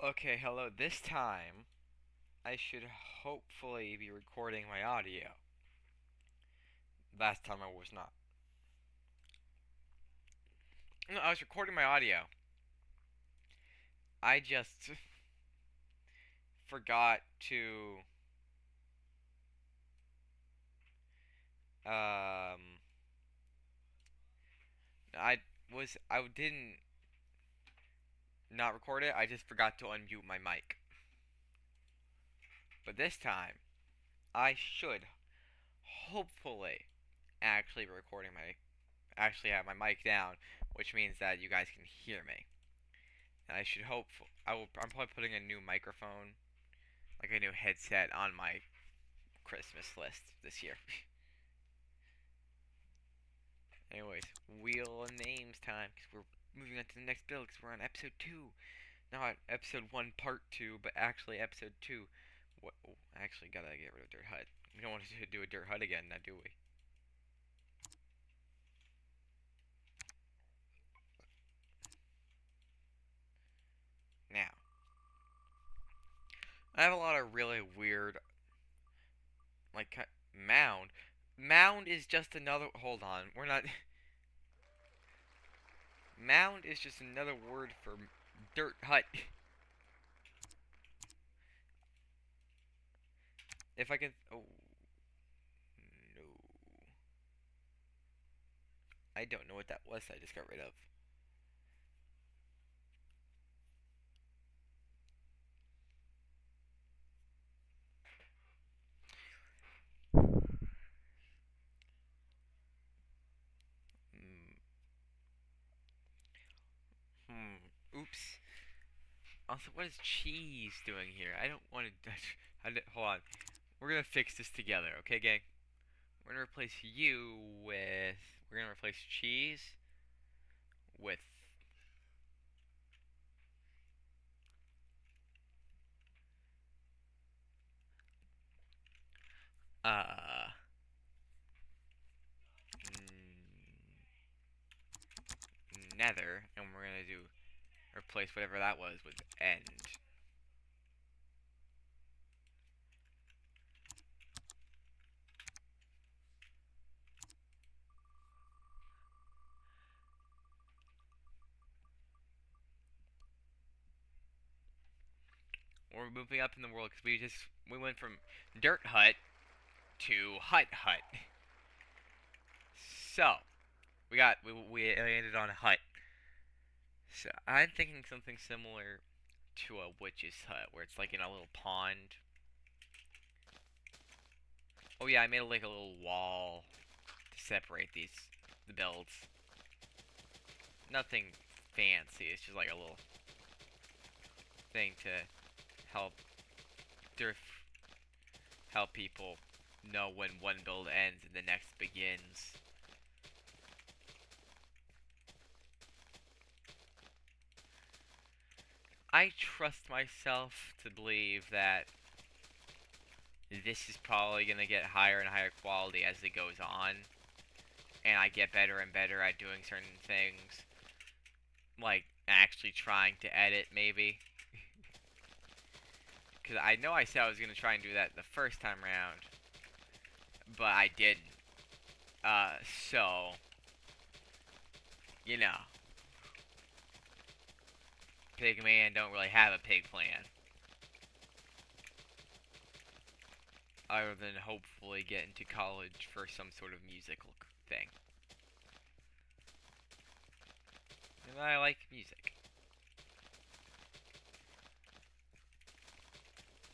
Okay, hello. This time, I should hopefully be recording my audio. Last time I was not. No, I was recording my audio. I just forgot to um I didn't not record it. I just forgot to unmute my mic. But this time, I should hopefully actually be recording my actually have my mic down, which means that you guys can hear me. And I should hope I'm probably putting a new microphone, like a new headset on my Christmas list this year. Anyways, wheel of names time, because we're moving on to the next build, because we're on episode 2. Not episode 1 part 2, but actually episode 2. What? Oh, I actually gotta get rid of Dirt Hut. We don't want to do a Dirt Hut again, now do we? Now, I have a lot of really weird, like, mound. Mound is just another. Hold on, we're not. Mound is just another word for dirt hut. If I can. Oh. No. I don't know what that was I just got rid of. Mm, Oops. Also, what is cheese doing here? I don't want to. Hold on. We're gonna fix this together, okay, gang? We're gonna replace you with. We're gonna replace cheese with. Uh. Nether, and we're gonna do. Replace whatever that was with end. We're moving up in the world because we went from dirt hut to hut hut. So we landed on a hut. So I'm thinking something similar to a witch's hut, where it's like in a little pond. Oh yeah, I made like a little wall to separate the builds. Nothing fancy. It's just like a little thing to help help people know when one build ends and the next begins. I trust myself to believe that this is probably going to get higher and higher quality as it goes on. And I get better and better at doing certain things. Like, actually trying to edit, maybe. Because I know I said I was going to try and do that the first time around. But I didn't. So... You know. Pig man don't really have a pig plan. Other than hopefully get into college for some sort of musical thing. And I like music.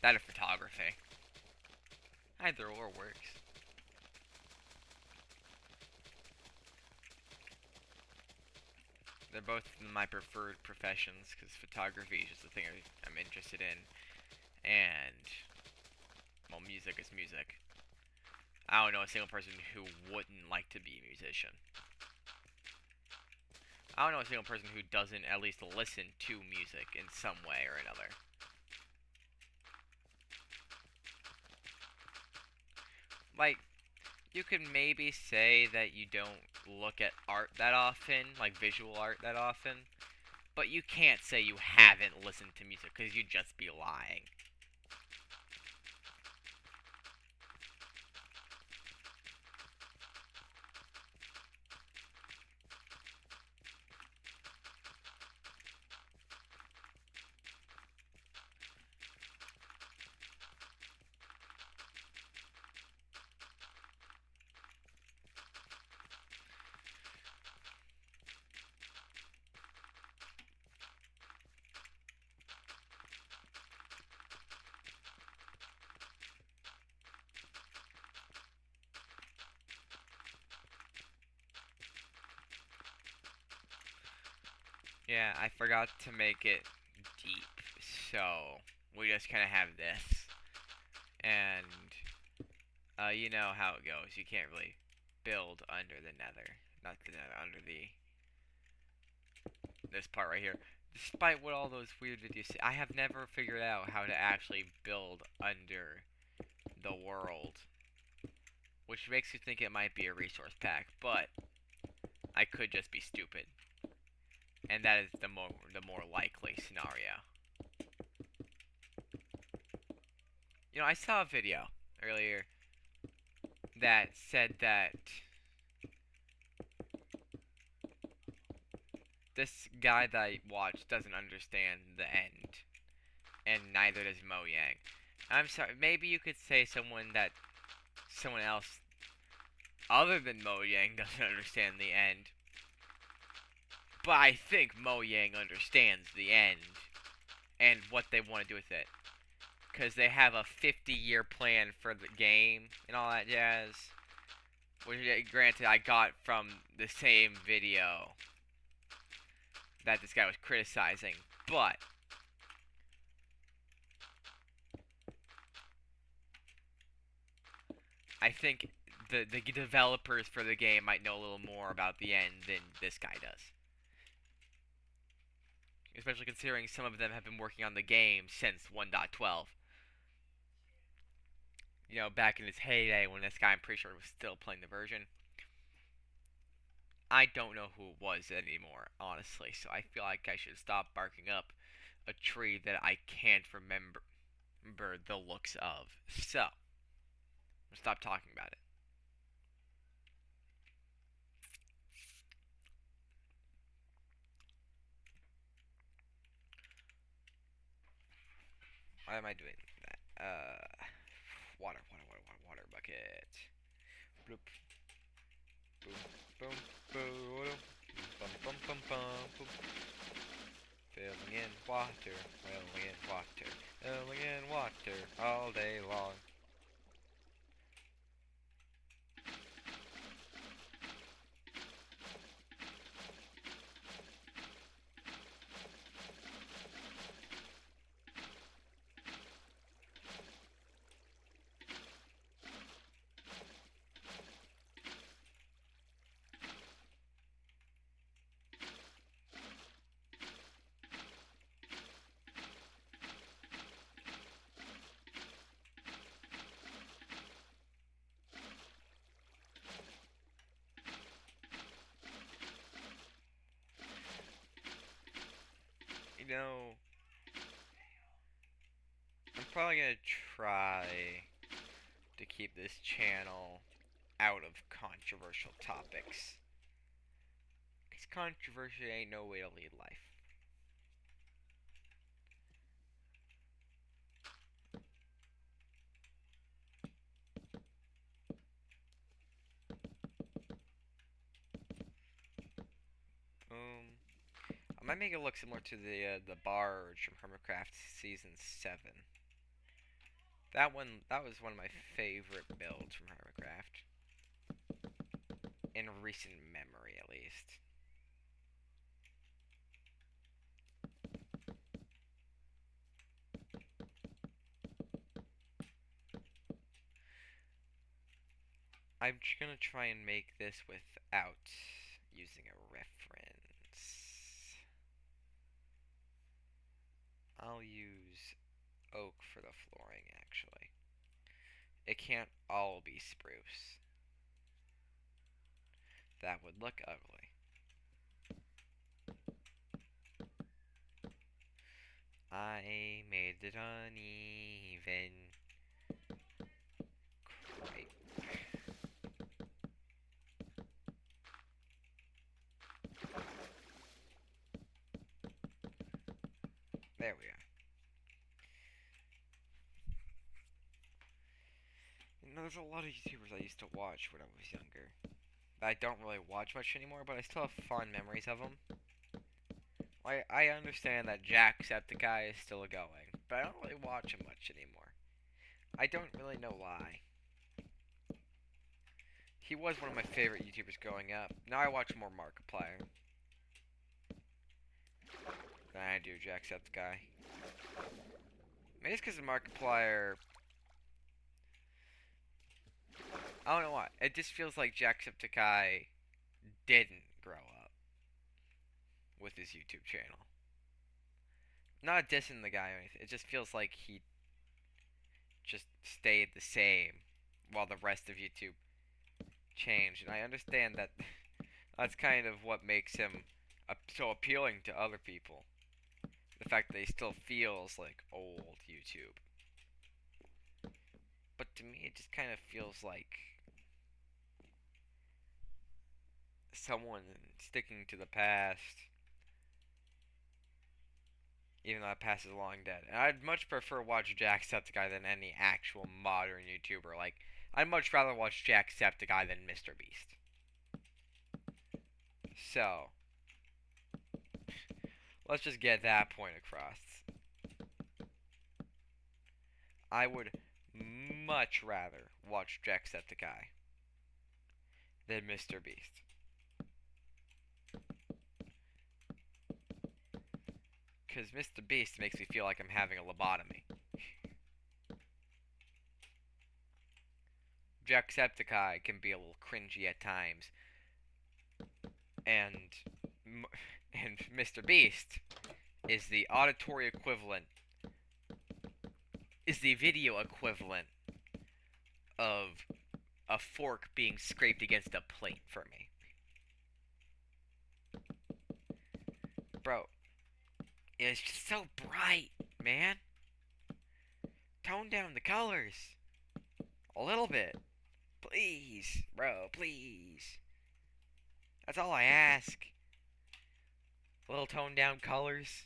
That or photography. Either or works. They're both my preferred professions because photography is just the thing I'm interested in. And, well, music is music. I don't know a single person who wouldn't like to be a musician. I don't know a single person who doesn't at least listen to music in some way or another. Like, you could maybe say that you don't look at art that often, like visual art that often, But you can't say you haven't listened to music, because you'd just be lying. Yeah, I forgot to make it deep, so we just kind of have this. And, you know how it goes. You can't really build under the nether. Not the nether, under this part right here. Despite what all those weird videos say, I have never figured out how to actually build under the world. Which makes you think it might be a resource pack, but I could just be stupid. And that is the more likely scenario. You know, I saw a video earlier that said that this guy that I watched doesn't understand the end, and neither does Mojang. I'm sorry, maybe you could say someone else other than Mojang doesn't understand the end. But I think Mojang understands the end and what they want to do with it. Because they have a 50-year plan for the game and all that jazz. Which, granted, I got from the same video that this guy was criticizing. But I think the developers for the game might know a little more about the end than this guy does. Especially considering some of them have been working on the game since 1.12. You know, back in its heyday when this guy, I'm pretty sure, was still playing the version. I don't know who it was anymore, honestly, so I feel like I should stop barking up a tree that I can't remember the looks of. So, I'll stop talking about it. Why am I doing that? Water bucket. Bloop. Boom, boom, boom, bum, bum, bum, bum, boom. Filling in water, filling in water all day long. You know, I'm probably gonna try to keep this channel out of controversial topics. Because controversy ain't no way to lead life. I might make it look similar to the barge from Hermitcraft Season 7. That was one of my favorite builds from Hermitcraft. In recent memory, at least. I'm just gonna try and make this without using a reference. I'll use oak for the flooring, actually. It can't all be spruce. That would look ugly. I made it uneven. Great. There we are. You know, there's a lot of YouTubers I used to watch when I was younger. I don't really watch much anymore, but I still have fond memories of them. I understand that Jacksepticeye is still going, but I don't really watch him much anymore. I don't really know why. He was one of my favorite YouTubers growing up. Now I watch more Markiplier than I do Jacksepticeye. Maybe it's because of Markiplier. I don't know why. It just feels like Jacksepticeye didn't grow up with his YouTube channel. Not dissing the guy or anything. It just feels like he just stayed the same while the rest of YouTube changed. And I understand that that's kind of what makes him so appealing to other people. The fact that he still feels like old YouTube. But to me, it just kind of feels like someone sticking to the past, even though that past is long dead. And I'd much prefer watch Jacksepticeye than any actual modern YouTuber. Like, I'd much rather watch Jacksepticeye than MrBeast. So, let's just get that point across. I would much rather watch Jacksepticeye than MrBeast. Because MrBeast makes me feel like I'm having a lobotomy. Jacksepticeye can be a little cringy at times. And MrBeast is the auditory equivalent, is the video equivalent of a fork being scraped against a plate for me. Bro, it's just so bright, man. Tone down the colors a little bit. Please, bro, please. That's all I ask. A little toned down colors.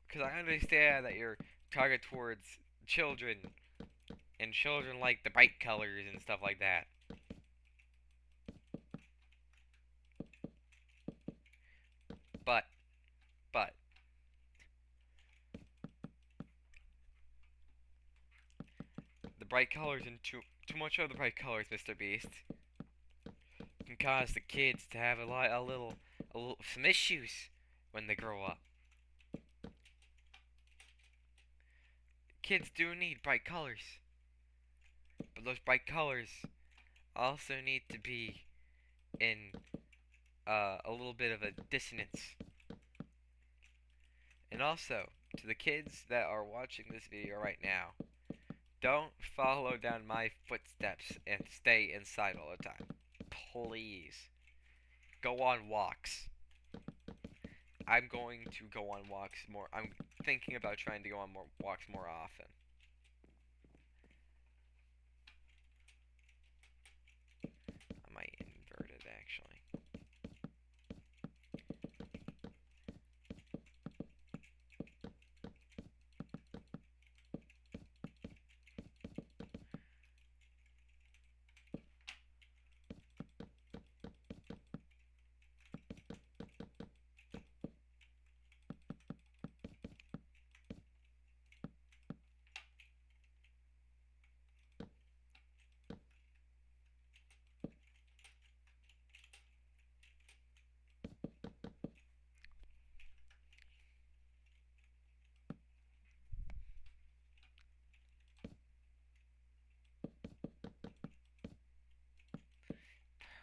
Because I understand that you're targeted towards children, and children like the bright colors and stuff like that. But, the bright colors and too much of the bright colors, MrBeast, can cause the kids to have some issues when they grow up. Kids do need bright colors, but those bright colors also need to be in a little bit of a dissonance. And also, to the kids that are watching this video right now, don't follow down my footsteps and stay inside all the time. Please. Go on walks. I'm going to go on walks more. I'm thinking about trying to go on more walks more often. I might invert it actually.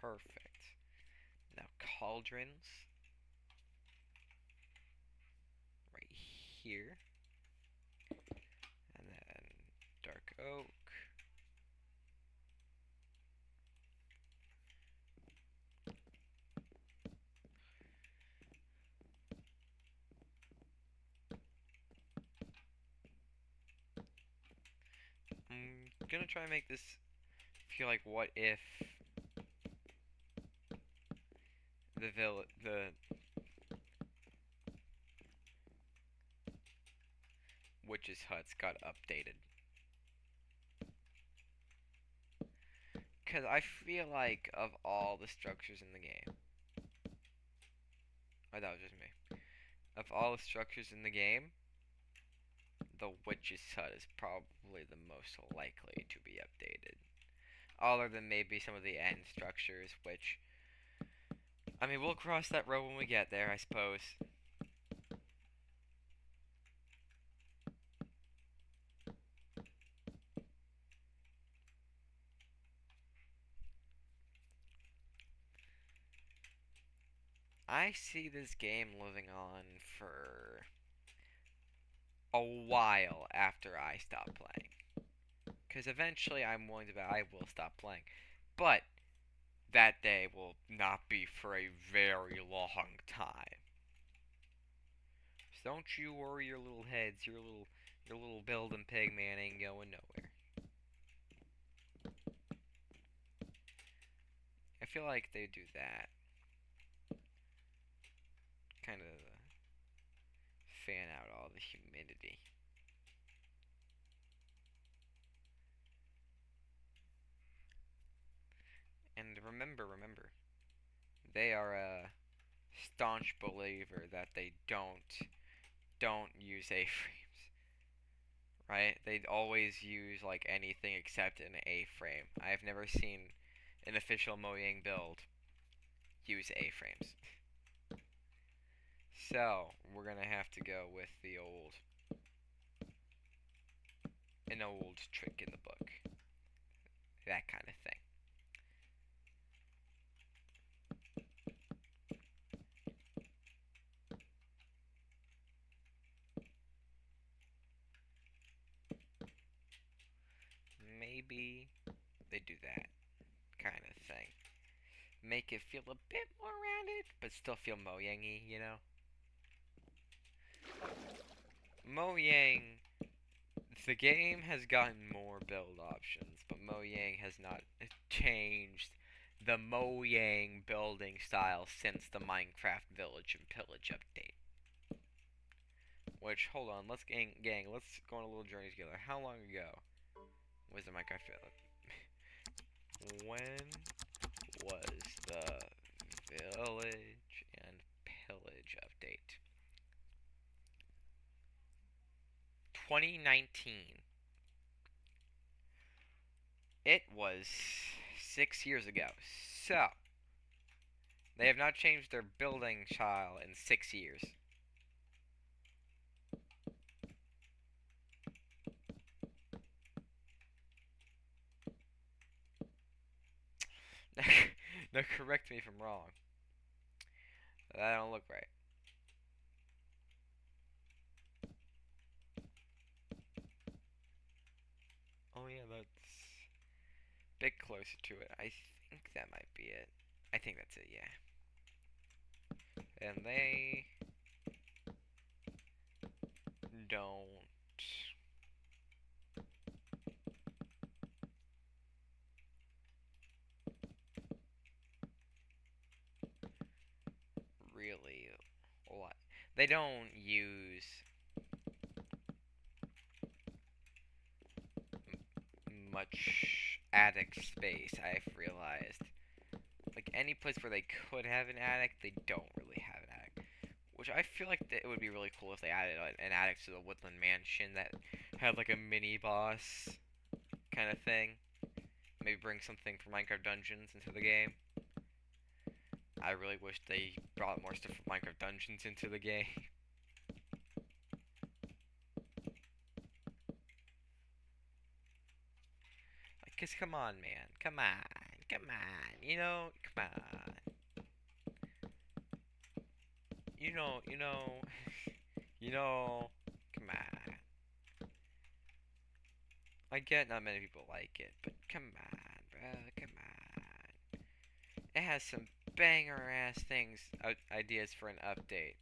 Perfect. Now cauldrons. Right here. And then dark oak. gonna try and make this feel like what if the witches' huts got updated. Cause I feel like of all the structures in the game, or that was just me. Of all the structures in the game, the witch's hut is probably the most likely to be updated. Other than maybe some of the end structures, which, I mean, we'll cross that road when we get there, I suppose. I see this game living on for a while after I stop playing. Because eventually I will stop playing. But that day will not be for a very long time. So don't you worry your little heads, your little building pig man ain't going nowhere. I feel like they do that. Kind of fan out all the humidity. And remember, they are a staunch believer that they don't use A-frames, right? They always use like anything except an A-frame. I've never seen an official Mojang build use A-frames. So, we're gonna have to go with an old trick in the book. That kind of thing. Maybe they do that kind of thing. Make it feel a bit more rounded, but still feel Mojang-y, you know? Mojang, the game has gotten more build options, but Mojang has not changed the Mojang building style since the Minecraft Village and Pillage update. Which, hold on, let's gang, let's go on a little journey together. How long ago was the Minecraft Village? When was the Village and Pillage update? 2019. It was 6 years ago. So, they have not changed their building style in 6 years. Now, correct me if I'm wrong. That don't look right. Oh yeah, that's a bit closer to it. I think that might be it. I think that's it, yeah. And they don't really what? They don't use much attic space, I've realized. Like, any place where they could have an attic, they don't really have an attic. Which I feel like it would be really cool if they added an attic to the Woodland Mansion that had like a mini boss kind of thing. Maybe bring something from Minecraft Dungeons into the game. I really wish they brought more stuff from Minecraft Dungeons into the game. Like, 'cause come on, man. Come on. Come on. You know, come on. You know, come on. I get not many people like it, but come on, bro, come on. It has some banger ass things, ideas for an update.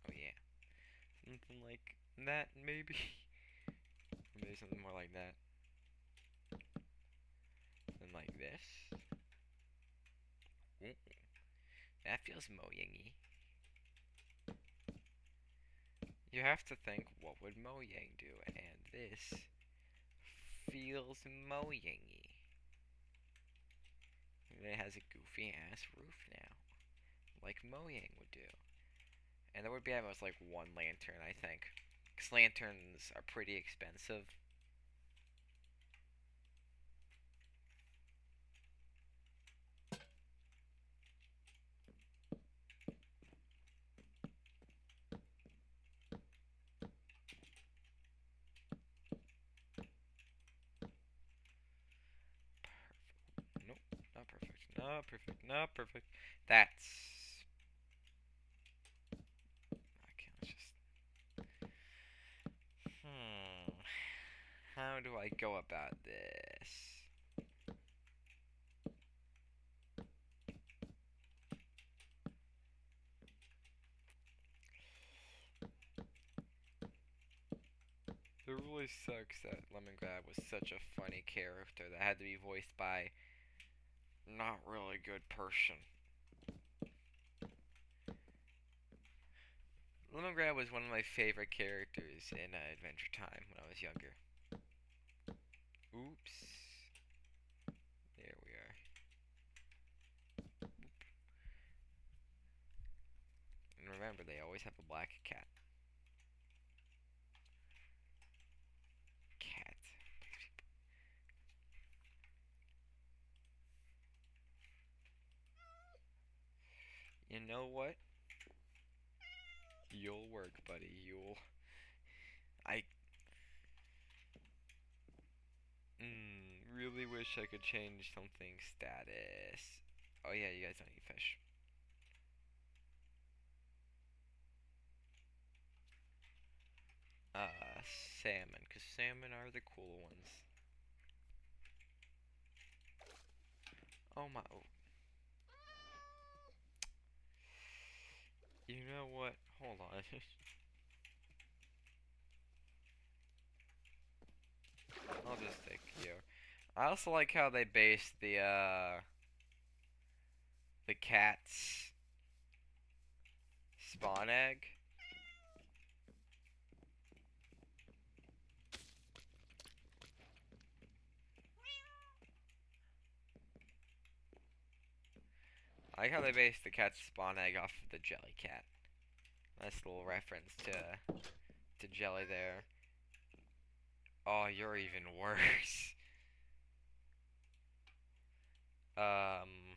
Oh yeah, something like that, maybe? Maybe something more like that. And like this. Ooh, that feels Mojang-y. You have to think, what would Mojang do? And this feels Mojang-y. And it has a goofy ass roof now, like Mojang would do. And there would be almost like one lantern, I think. Because lanterns are pretty expensive. Nope, not perfect. Not perfect. Not perfect. That's. Okay, let's just. How do I go about this? It really sucks that Lemongrab was such a funny character that had to be voiced by not really good person. Lemongrab was one of my favorite characters in Adventure Time when I was younger. Oops. There we are. And remember, they always have a black cat. Cat. You know what? You'll work, buddy. You'll. I. Really wish I could change something status. Oh yeah, you guys don't eat fish. Salmon, because salmon are the cool ones. Oh my. Oh. You know what? Hold on. I'll just take you. I also like how they based the cat's spawn egg. I like how they based the cat's spawn egg off of the jelly cat. Nice little reference to Jelly there. Oh, you're even worse. Um,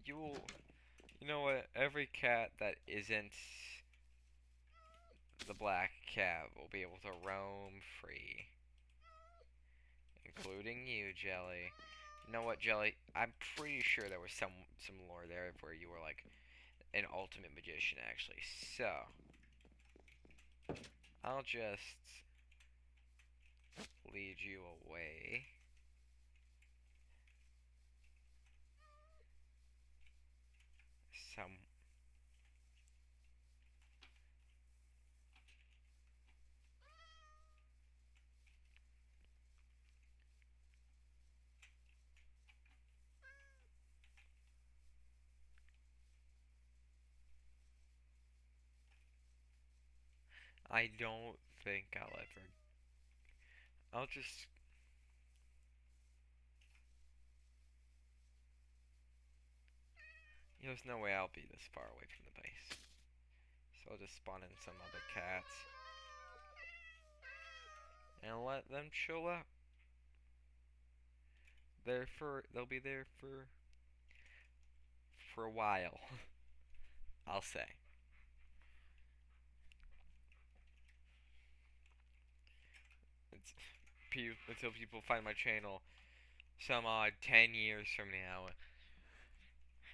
you you know what? Every cat that isn't the black cat will be able to roam free, including you, Jelly. You know what, Jelly? I'm pretty sure there was some lore there where you were like an ultimate magician, actually. So I'll just lead you away. Some. I don't think I'll ever. I'll just. There's no way I'll be this far away from the base. So I'll just spawn in some other cats and let them chill out. They'll be there for a while. I'll say. It's until people find my channel some odd 10 years from now,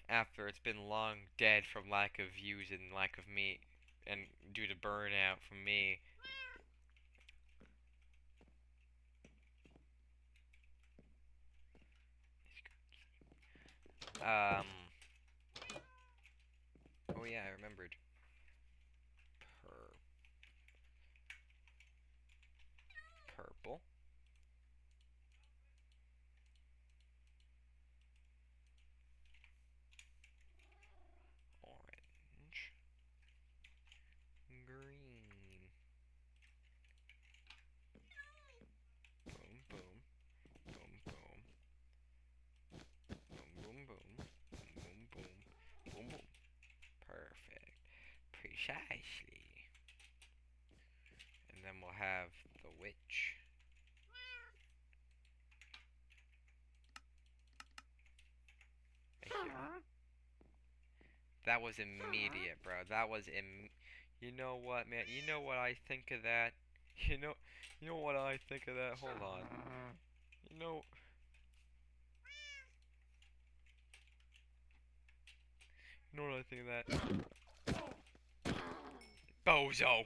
after it's been long dead from lack of views and lack of me, and due to burnout from me. Um, Precisely. And then we'll have the witch. Right here. That was immediate, bro. That was You know what, man? You know what I think of that? You know, you know what I think of that? Hold on. You know, you know what I think of that? Bozo!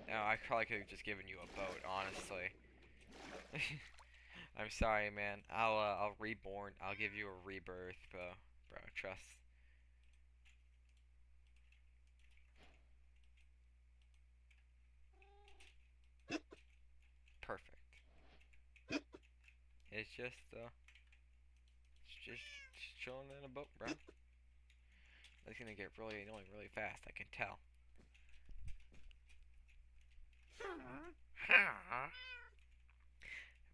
No, I probably could have just given you a boat, honestly. I'm sorry, man. I'll reborn. I'll give you a rebirth, bro. Bro, trust. Perfect. It's just chilling in a boat, bro. It's gonna get really annoying really fast. I can tell.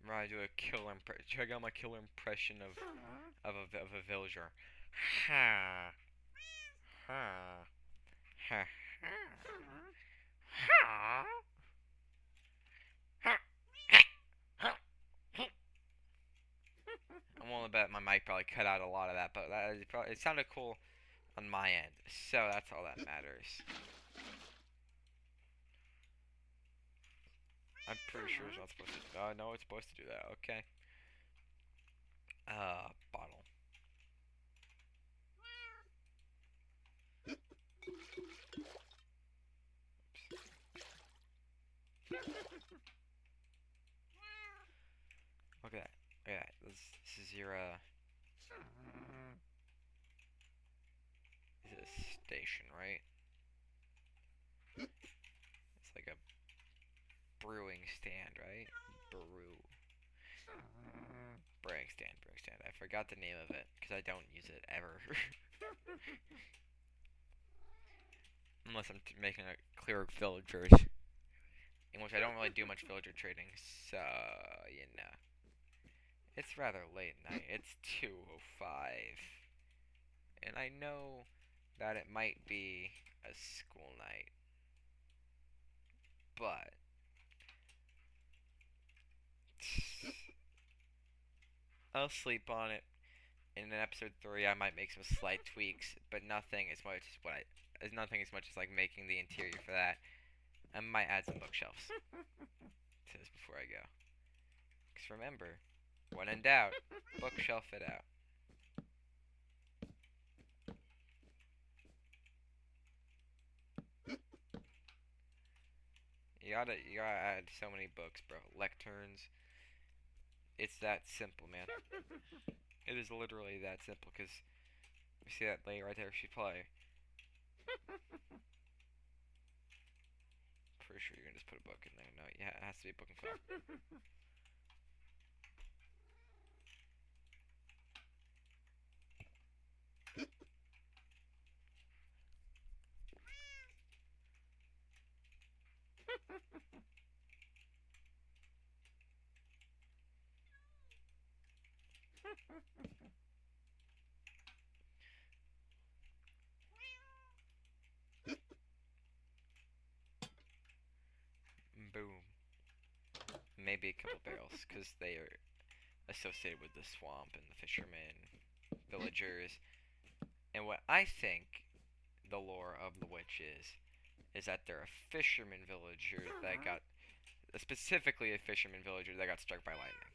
I'm ready to do a killer impression. Check out my killer impression of a villager. Ha ha ha ha ha. I'm willing to bet my mic probably cut out a lot of that, but it sounded cool on my end, so that's all that matters. I'm pretty sure it's not supposed to. No, it's supposed to do that. Okay. Bottle. Look at that. Look at that. This is your Is it a station, right? It's like a brewing stand, right? Brewing stand, brewing stand. I forgot the name of it because I don't use it ever. Unless I'm making a clear villagers, in which I don't really do much villager trading, so you know. It's rather late night. It's 2:05, and I know that it might be a school night, but I'll sleep on it. In episode 3, I might make some slight tweaks, but nothing as much as like making the interior for that. I might add some bookshelves to this before I go. Because remember, when in doubt, bookshelf it out. You gotta add so many books, bro. Lecterns. It's that simple, man. It is literally that simple. Cause you see that lady right there? She probably pretty sure you're gonna just put a book in there. No, yeah, it has to be a book and file. Boom. Maybe a couple barrels, cause they are associated with the swamp and the fishermen, villagers, and what I think the lore of the witch is that they're a fisherman villager that got specifically a fisherman villager that got struck by lightning,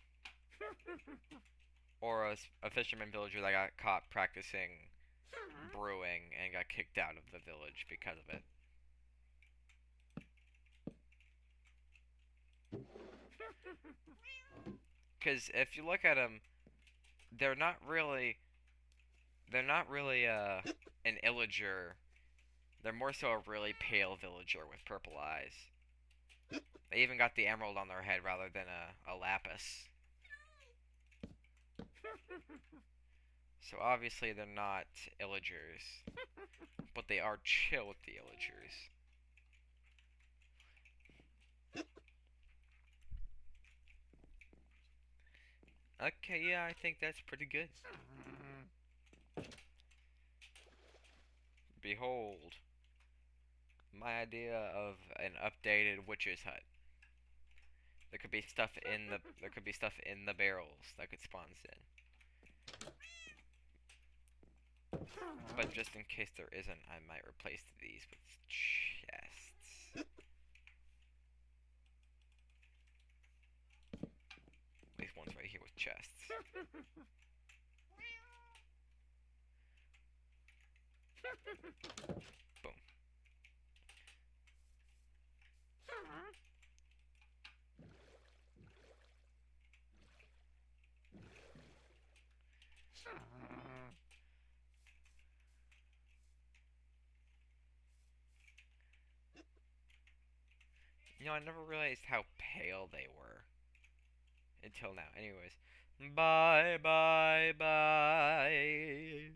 or a fisherman villager that got caught practicing brewing and got kicked out of the village because of it. Because if you look at them, they're not really an illager. They're more so a really pale villager with purple eyes. They even got the emerald on their head rather than a lapis. So obviously they're not illagers, but they are chill with the illagers. Okay, yeah, I think that's pretty good. Behold, my idea of an updated witch's hut. There could be stuff in the barrels that could spawn in. But just in case there isn't, I might replace these with chests. At least one's right here with chests. Boom. You know, I never realized how pale they were. Until now. Anyways. Bye, bye, bye.